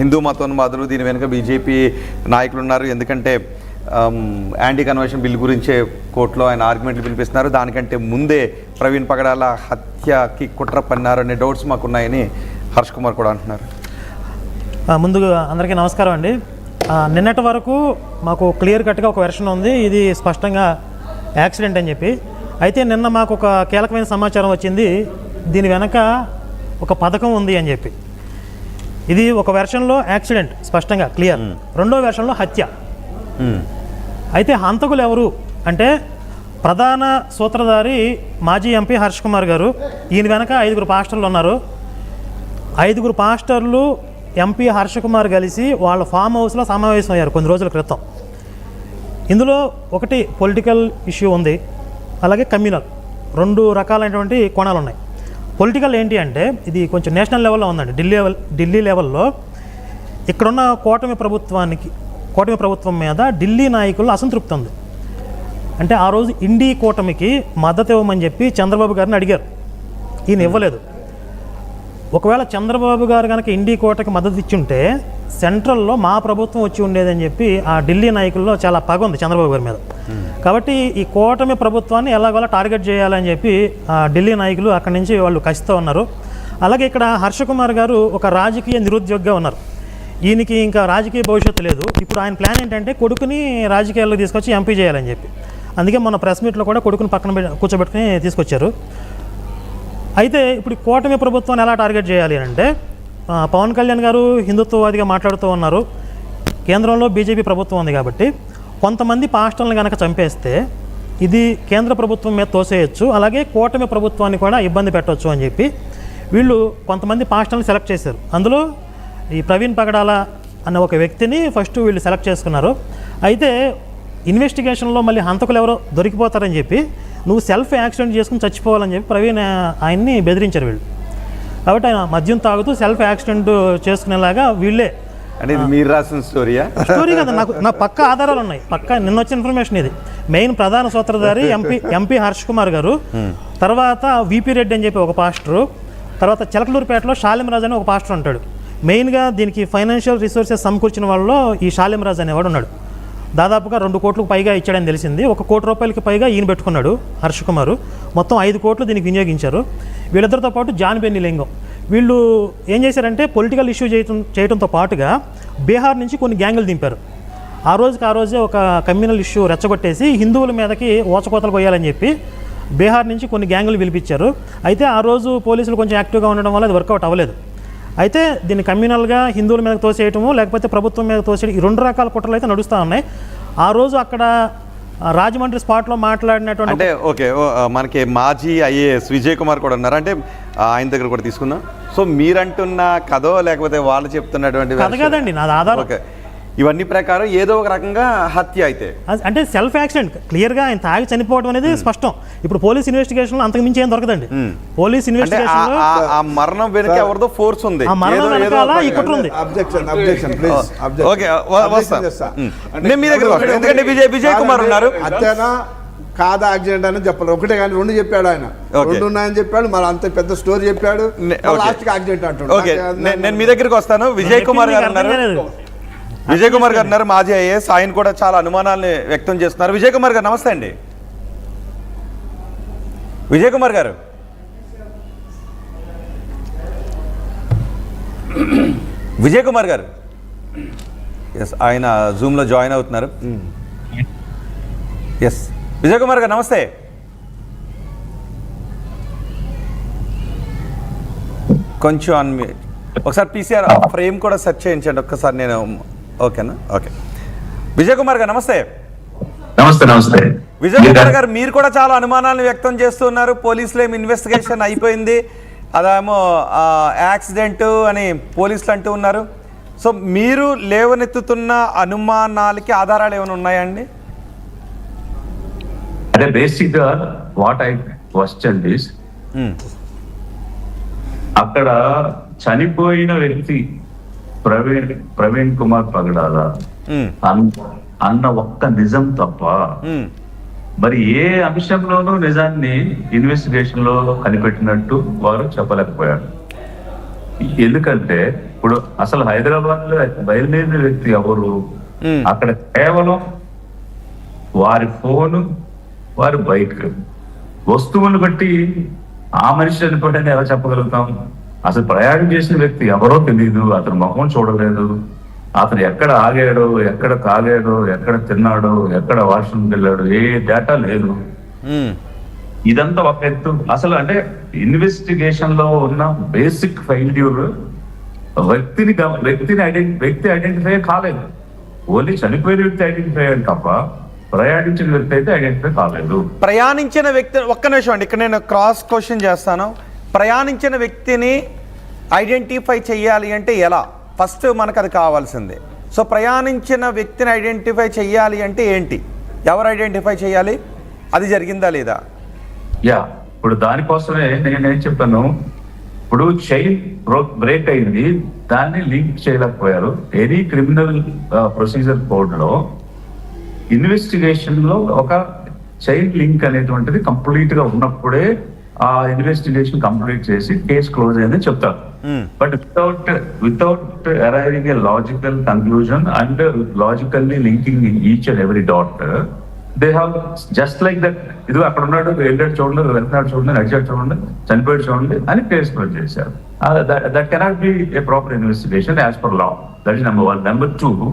హిందూ మతోన్మాదులు, దీని వెనుక బీజేపీ నాయకులు ఉన్నారు. ఎందుకంటే యాంటీ కన్వర్షన్ బిల్ గురించే కోర్టులో ఆయన ఆర్గ్యుమెంట్లు వినిపిస్తున్నారు. దానికంటే ముందే ప్రవీణ్ పగడాల హత్యకి కుట్ర పన్నారు అనే డౌట్స్ మాకున్నాయని హర్ష్ కుమార్ కూడా అంటున్నారు. ముందుగా అందరికీ నమస్కారం అండి. నిన్నటి వరకు మాకు క్లియర్ కట్గా ఒక వెర్షన్ ఉంది, ఇది స్పష్టంగా యాక్సిడెంట్ అని చెప్పి. అయితే నిన్న మాకు ఒక కీలకమైన సమాచారం వచ్చింది, దీని వెనక ఒక పథకం ఉంది అని చెప్పి. ఇది ఒక వెర్షన్లో యాక్సిడెంట్ స్పష్టంగా క్లియర్, రెండో వెర్షన్లో హత్య. అయితే హంతకులు ఎవరు అంటే ప్రధాన సూత్రధారి మాజీ ఎంపీ హర్ష్ కుమార్ గారు. ఈయన వెనక 5 పాస్టర్లు ఉన్నారు. 5 పాస్టర్లు ఎంపీ హర్ష కుమార్ కలిసి వాళ్ళ ఫామ్ హౌస్లో సమావేశం అయ్యారు కొన్ని రోజుల క్రితం. ఇందులో ఒకటి పొలిటికల్ ఇష్యూ ఉంది, అలాగే కమ్యూనల్, 2 రకాలైనటువంటి కోణాలు ఉన్నాయి. పొలిటికల్ ఏంటి అంటే ఇది కొంచెం నేషనల్ లెవెల్లో ఉందండి. ఢిల్లీ లెవెల్లో ఇక్కడున్న కూటమి ప్రభుత్వం మీద ఢిల్లీ నాయకుల్లో అసంతృప్తి ఉంది. అంటే ఆ రోజు ఇండీ కూటమికి మద్దతు ఇవ్వమని చెప్పి చంద్రబాబు గారిని అడిగారు, ఈయన ఇవ్వలేదు. ఒకవేళ చంద్రబాబు గారు కనుక ఇండీ కోటకి మద్దతు ఇచ్చుంటే సెంట్రల్లో మా ప్రభుత్వం వచ్చి ఉండేదని చెప్పి ఆ ఢిల్లీ నాయకుల్లో చాలా పగ ఉంది చంద్రబాబు గారి మీద. కాబట్టి ఈ కూటమి ప్రభుత్వాన్ని ఎలాగోలా టార్గెట్ చేయాలని చెప్పి ఆ ఢిల్లీ నాయకులు అక్కడి నుంచి వాళ్ళు కసితో ఉన్నారు. అలాగే ఇక్కడ హర్ష కుమార్ గారు ఒక రాజకీయ నిరుద్యోగిగా ఉన్నారు. ఈయనకి ఇంకా రాజకీయ భవిష్యత్తు లేదు. ఇప్పుడు ఆయన ప్లాన్ ఏంటంటే కొడుకుని రాజకీయాల్లో తీసుకొచ్చి ఎంపీ చేయాలని చెప్పి. అందుకే మన ప్రెస్ మీట్లో కూడా కొడుకుని పక్కన కూర్చోబెట్టుకుని తీసుకొచ్చారు. అయితే ఇప్పుడు కూటమి ప్రభుత్వాన్ని ఎలా టార్గెట్ చేయాలి అంటే పవన్ కళ్యాణ్ గారు హిందుత్వవాదిగా మాట్లాడుతూ ఉన్నారు. కేంద్రంలో బీజేపీ ప్రభుత్వం ఉంది కాబట్టి కొంతమంది పాస్టర్లను కనుక చంపేస్తే ఇది కేంద్ర ప్రభుత్వం మీద తోసేయచ్చు, అలాగే కూటమి ప్రభుత్వాన్ని కూడా ఇబ్బంది పెట్టవచ్చు అని చెప్పి వీళ్ళు కొంతమంది పాస్టర్లను సెలెక్ట్ చేశారు. అందులో ఈ ప్రవీణ్ పగడాల అనే ఒక వ్యక్తిని ఫస్ట్ వీళ్ళు సెలెక్ట్ చేసుకున్నారు. అయితే ఇన్వెస్టిగేషన్లో మళ్ళీ హంతకులు ఎవరో దొరికిపోతారని చెప్పి నువ్వు సెల్ఫ్ యాక్సిడెంట్ చేసుకుని చచ్చిపోవాలని చెప్పి ప్రవీణ్ ఆయన్ని బెదిరించారు వీళ్ళు. కాబట్టి ఆయన మద్యం తాగుతూ సెల్ఫ్ యాక్సిడెంట్ చేసుకునేలాగా వీళ్ళే. అంటే ఇది మీరు రాసిన స్టోరీ కదా, నా పక్క ఆధారాలు ఉన్నాయి. పక్క నిన్న వచ్చిన ఇన్ఫర్మేషన్ ఇది. మెయిన్ ప్రధాన సూత్రధారి ఎంపీ హర్ష్ కుమార్ గారు, తర్వాత విపి రెడ్డి అని చెప్పి ఒక పాస్టరు, తర్వాత చిలకలూరుపేటలో షాలింరాజు అని ఒక పాస్టర్ ఉంటాడు. మెయిన్గా దీనికి ఫైనాన్షియల్ రిసోర్సెస్ సమకూర్చిన వాళ్ళలో ఈ షాలింరాజు అనేవాడు ఉన్నాడు. దాదాపుగా 2 కోట్లకు పైగా ఇచ్చాడని తెలిసింది. 1 కోటి రూపాయలకి పైగా ఈయన పెట్టుకున్నాడు హర్ష్ కుమారు. మొత్తం 5 కోట్లు దీనికి వినియోగించారు. వీళ్ళిద్దరితో పాటు జాన్ బెన్నీ లింగం. వీళ్ళు ఏం చేశారంటే పొలిటికల్ ఇష్యూ చేయడంతో పాటుగా బీహార్ నుంచి కొన్ని గ్యాంగులు దింపారు. ఆ రోజే ఒక కమ్యూనల్ ఇష్యూ రెచ్చగొట్టేసి హిందువుల మీదకి ఓచకోతలు పోయాలని చెప్పి బీహార్ నుంచి కొన్ని గ్యాంగులు పిలిపించారు. అయితే ఆ రోజు పోలీసులు కొంచెం యాక్టివ్గా ఉండడం వల్ల అది వర్కౌట్ అవ్వలేదు. అయితే దీన్ని కమ్యూనల్గా హిందువుల మీద తోసేయటము, లేకపోతే ప్రభుత్వం మీద తోసేయడం, ఈ 2 రకాల కుట్రలు అయితే నడుస్తూ ఉన్నాయి. ఆ రోజు అక్కడ రాజమండ్రి స్పాట్లో మాట్లాడినటువంటి అంటే ఓకే, మనకి మాజీ ఐఏఎస్ విజయ్ కుమార్ కూడా ఉన్నారు. అంటే ఆయన దగ్గర కూడా తీసుకుందాం. సో మీరంటున్న కథో లేకపోతే వాళ్ళు చెప్తున్నటువంటి కథ కాదండి, నాది ఆధారం. ఓకే, ఇవన్నీ ప్రకారం ఏదో ఒక రకంగా హత్య అయితే అంటే సెల్ఫ్ యాక్సిడెంట్ క్లియర్గా ఆయన తాగి చనిపోవడం అనేది స్పష్టం. ఇప్పుడు పోలీస్ ఇన్వెస్టిగేషన్లో అంతకు మించి ఏం దొరకదండి. పోలీస్ ఇన్వెస్టిగేషన్ ఆ మరణం వెనుక ఎవరిదో ఫోర్స్ ఉంది, ఆ మరణం వెనకాల ఈ కుట్ర ఉంది. ఓకే, నేను మీ దగ్గర ఎందుకంటే విజయ్ కుమార్ ఉన్నారు. హత్యనా కాదా యాక్సిడెంట్ అని చెప్పాలి. ఒకటే కానీ 2 చెప్పాడు ఆయన, 2 ఉన్నాయని చెప్పాడు. మరి అంత పెద్ద స్టోరీ చెప్పాడు, లాస్ట్ యాక్సిడెంట్ అంటాడు. ఓకే, నేను మీ దగ్గరికి వస్తాను. విజయ్ కుమార్ గారు ఉన్నారు, మాజీ ఐఏఎస్. ఆయన కూడా చాలా అనుమానాలని వ్యక్తం చేస్తున్నారు. విజయ్ కుమార్ గారు నమస్తే అండి. విజయ్ కుమార్ గారు, విజయ్ కుమార్ గారు, ఎస్, ఆయన జూమ్లో జాయిన్ అవుతున్నారు. ఎస్, విజయ్ కుమార్ గారు నమస్తే. కొంచెం ఒకసారి పీసీఆర్ ఫ్రేమ్ కూడా సెర్చ్ చేయించండి ఒక్కసారి. నేను ఓకేనా? ఓకే, విజయ్ కుమార్ గారు నమస్తే. నమస్తే. విజయ్ కుమార్ గారు, మీరు కూడా చాలా అనుమానాలను వ్యక్తం చేస్తున్నారు. పోలీసులు ఏమి ఇన్వెస్టిగేషన్ అయిపోయింది, అదేమో యాక్సిడెంట్ అని పోలీసులు అంటూ ఉన్నారు. సో మీరు లేవనెత్తుతున్న అనుమానాలకి ఆధారాలు ఏమైనా ఉన్నాయండి? అంటే బేసిక్ గా వాట్ ఐ క్వశ్చన్ దిస్, అక్కడ చనిపోయిన వ్యక్తి ప్రవీణ్ కుమార్ పగడాల అన్న ఒక్క నిజం తప్ప మరి ఏ అంశంలోనూ నిజాన్ని ఇన్వెస్టిగేషన్ లో కనిపెట్టినట్టు వారు చెప్పలేకపోయారు. ఎందుకంటే ఇప్పుడు అసలు హైదరాబాద్ లో బయలుదేరిన వ్యక్తి ఎవరు? అక్కడ కేవలం వారి ఫోను, వారి బైక్, వస్తువులను బట్టి ఆ మనిషి చనిపోయాడని ఎలా చెప్పగలుగుతాం? అసలు ప్రయాణం చేసిన వ్యక్తి ఎవరో తెలియదు, అతను ముఖం చూడలేదు, అతను ఎక్కడ ఆగాడో, ఎక్కడ తాగాడో, ఎక్కడ తిన్నాడో, ఎక్కడ వాష్రూమ్కి వెళ్ళాడు, ఏ డేటా లేదు. ఇదంతా ఒక ఎత్తు. అసలు అంటే ఇన్వెస్టిగేషన్ లో ఉన్న బేసిక్ ఫెయిల్యూర్ వ్యక్తి ఐడెంటిఫై కాలేదు. ఓన్లీ చనిపోయిన వ్యక్తి ఐడెంటిఫై అయ్యాడు తప్ప ప్రయాణించిన వ్యక్తి అయితే ఐడెంటిఫై కాలేదు. ప్రయాణించిన వ్యక్తి, ఒక్క నిమిషం అండి, ఇక్కడ నేను క్రాస్ క్వశ్చన్ చేస్తాను. ప్రయాణించిన వ్యక్తిని ఐడెంటిఫై చేయాలి అంటే ఎలా? ఫస్ట్ మనకు అది కావాల్సిందే. సో ప్రయాణించిన వ్యక్తిని ఐడెంటిఫై చేయాలి అంటే ఏంటి? ఎవరు ఐడెంటిఫై చేయాలి? అది జరిగిందా లేదా? ఇప్పుడు దానికోసమే నేనేం చెప్పాను, ఇప్పుడు చైన్ బ్రేక్ అయింది, దాన్ని లింక్ చేయలేకపోయారు. ఎనీ క్రిమినల్ ప్రొసీజర్ కోడ్ లో ఇన్వెస్టిగేషన్ లో ఒక చైన్ లింక్ అనేటువంటిది కంప్లీట్ గా ఉన్నప్పుడే ఆ ఇన్వెస్టిగేషన్ కంప్లీట్ చేసి కేసు క్లోజ్ అయిందని చెప్తారు. But without arriving A logical conclusion and logically linking each and every dot, they have just like that, ఇది అక్కడ ఉన్నాడు, వెళ్ళాడు చూడండి, వెళ్తున్నాడు చూడండి, నడిచాడు చూడండి, చనిపోయాడు చూడండి అని కేసు క్లోజ్ చేశారు. That cannot be a proper investigation as per law. That is number 1. Number 2,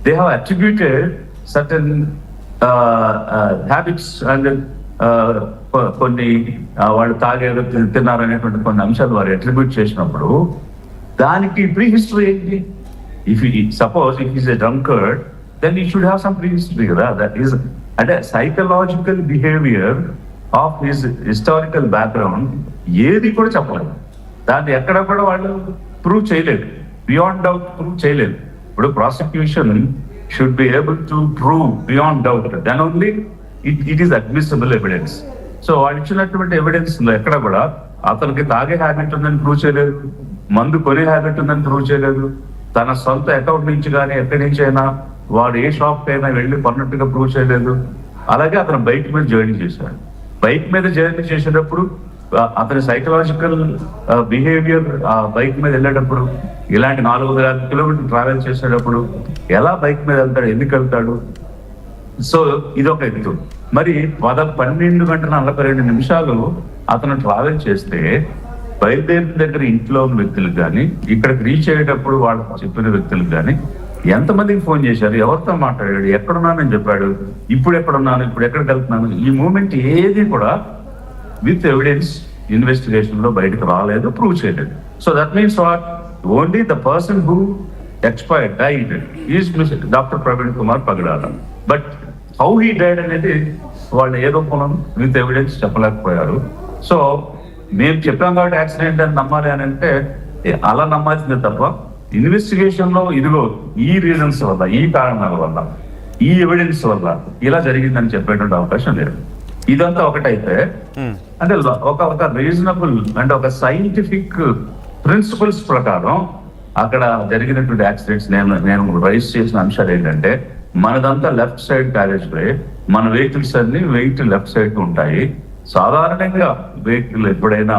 they have attributed certain habits and కొన్ని వాళ్ళు తాగారు, తిన్నారు అనేటువంటి కొన్ని అంశాలు వారు అట్రిబ్యూట్ చేసినప్పుడు దానికి ప్రీ హిస్టరీ ఏంటి? Suppose if is a drunkard, then you should have some prehistory కదా. దట్ ఈస్ అంటే psychological behaviour of his historical background ఏది కూడా చెప్పలేదు. దాన్ని ఎక్కడ కూడా వాళ్ళు ప్రూవ్ చేయలేదు, బియాండ్ డౌట్ ప్రూవ్ చేయలేదు. ఇప్పుడు prosecution should be able to prove beyond doubt, then only it is admissible evidence. So వాళ్ళు ఇచ్చినటువంటి ఎవిడెన్స్ లో ఎక్కడ కూడా అతనికి తాగే హ్యాబిట్ ఉందని ప్రూవ్ చేయలేదు, మందు కొనే హ్యాబిట్ ఉందని ప్రూవ్ చేయలేదు, తన సొంత అకౌంట్ నుంచి కానీ ఎక్కడి నుంచి అయినా వాడు ఏ షాప్ అయినా వెళ్ళి కొన్నట్టుగా ప్రూవ్ చేయలేదు. అలాగే అతను బైక్ మీద జర్నీ చేశాడు. బైక్ మీద జర్నీ చేసేటప్పుడు అతని సైకలాజికల్ బిహేవియర్ ఆ బైక్ మీద వెళ్ళేటప్పుడు, ఇలాంటి 400 కిలోమీటర్లు ట్రావెల్ చేసేటప్పుడు ఎలా బైక్ మీద వెళ్తాడు, ఎందుకు వెళ్తాడు? సో ఇదొక ఎత్తు. మరి 12 గంటల 42 నిమిషాలు అతను ట్రావెల్ చేస్తే బయలుదేరిన దగ్గర ఇంట్లో ఉన్న వ్యక్తులకు కానీ, ఇక్కడికి రీచ్ అయ్యేటప్పుడు వాళ్ళకి చెప్పిన వ్యక్తులకు కానీ ఎంతమందికి ఫోన్ చేశారు, ఎవరితో మాట్లాడాడు, ఎక్కడున్నానని చెప్పాడు, ఇప్పుడు ఎక్కడున్నాను, ఇప్పుడు ఎక్కడికి వెళ్తున్నాను, ఈ మూమెంట్ ఏది కూడా విత్ ఎవిడెన్స్ ఇన్వెస్టిగేషన్ లో బయటకు రాలేదు, ప్రూవ్ చేయలేదు. So that means what? Only the person who expired died is doctor Praveen Kumar Pagadala. But how he died అనేది వాళ్ళు ఏ రూపంలో విత్ ఎవిడెన్స్ చెప్పలేకపోయారు. సో మేము చెప్పాం కాబట్టి యాక్సిడెంట్ అని నమ్మాలి అని అంటే అలా నమ్మాల్సిందే తప్ప ఇన్వెస్టిగేషన్ లో ఇదిగో ఈ రీజన్స్ వల్ల, ఈ కారణాల వల్ల, ఈ ఎవిడెన్స్ వల్ల ఇలా జరిగిందని చెప్పేటువంటి అవకాశం లేదు. ఇదంతా ఒకటైతే అంటే ఒక రీజనబుల్ అంటే ఒక సైంటిఫిక్ ప్రిన్సిపల్స్ ప్రకారం అక్కడ జరిగినటువంటి యాక్సిడెంట్స్ నేను రైజ్ చేసిన అంశాలు ఏంటంటే, మనదంతా లెఫ్ట్ సైడ్ క్యారేజ్ వే, మన వెహికల్స్ అన్ని వెహికల్ లెఫ్ట్ సైడ్ ఉంటాయి. సాధారణంగా వెహికల్ ఎప్పుడైనా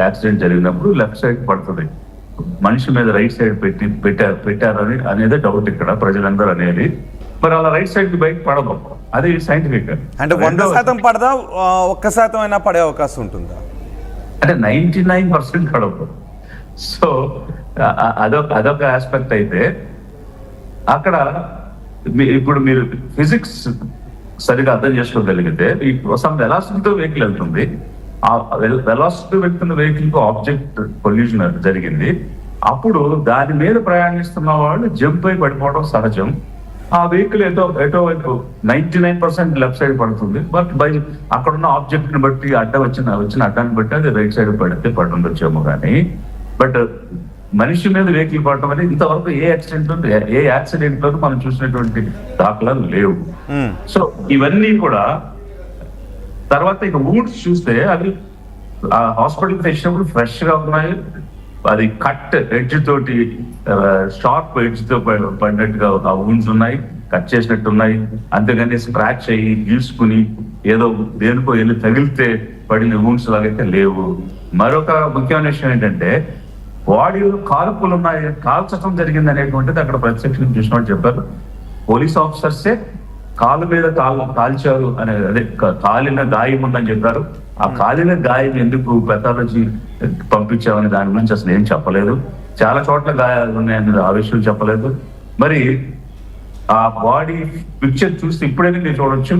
యాక్సిడెంట్ జరిగినప్పుడు లెఫ్ట్ సైడ్ పడుతుంది, మనిషి మీద రైట్ సైడ్ పెట్టారని అనేది డౌట్ ఇక్కడ ప్రజలందరూ అనేది. మరి అలా రైట్ సైడ్ బైక్ పడదు, అది సైంటిఫిక్. అంటే 100% పడదా, 1% అయినా పడే అవకాశం ఉంటుందా? అంటే 99% పడవు. సో అదొక ఆస్పెక్ట్ అయితే అక్కడ ఇప్పుడు మీరు ఫిజిక్స్ సరిగా అర్థం చేసుకోగలిగితే సమ్ వెలాసిటీతో వెహికల్ వెళ్తుంది, ఆ వెలాసిటీ వెళ్తున్న వెహికల్ కు ఆబ్జెక్ట్ పొల్యూషన్ జరిగింది, అప్పుడు దాని మీద ప్రయాణిస్తున్న వాళ్ళు జంప్ అయి పడిపోవడం సహజం. ఆ వెహికల్ ఎటో వైపు 99% లెఫ్ట్ సైడ్ పడుతుంది. బట్ బై అక్కడున్న ఆబ్జెక్ట్ ని బట్టి వచ్చిన అడ్డాన్ని బట్టి అది రైట్ సైడ్ పడితే పడుతుండొచ్చేమో కానీ, బట్ మనిషి మీద వెహికల్ పడటం అనేది ఇంతవరకు ఏ యాక్సిడెంట్ లో మనం చూసినటువంటి దాఖలాలు లేవు. సో ఇవన్నీ కూడా తర్వాత ఇక వూడ్స్ చూస్తే అవి హాస్పిటల్కి తెచ్చినప్పుడు ఫ్రెష్ గా ఉన్నాయి, అది కట్ ఎడ్జ్ తోటి షార్ప్ ఎడ్జ్ తో పడినట్టుగా ఆ వూండ్స్ ఉన్నాయి, కట్ చేసినట్టు ఉన్నాయి. అంతేగాని స్క్రాచ్ అయ్యి గీసుకుని ఏదో దేనికో తగిలితే పడిన వూండ్స్ లాగైతే లేవు. మరొక ముఖ్యమైన విషయం ఏంటంటే బాడీలో కాల్పులు ఉన్నాయి, కాల్చడం జరిగింది అనేటువంటిది అక్కడ ప్రత్యక్షం చూసిన వాళ్ళు చెప్పారు. పోలీస్ ఆఫీసర్సే కాలు మీద కాల్చారు అనే, అదే కాలిన గాయం ఉందని చెప్పారు. ఆ కాలిన గాయం ఎందుకు పెథాలజీ పంపించామని దాని గురించి అసలు ఏం చెప్పలేదు. చాలా చోట్ల గాయాలు ఉన్నాయని ఆ విషయం చెప్పలేదు. మరి ఆ బాడీ పిక్చర్ చూస్తే ఇప్పుడైనా మీరు చూడొచ్చు.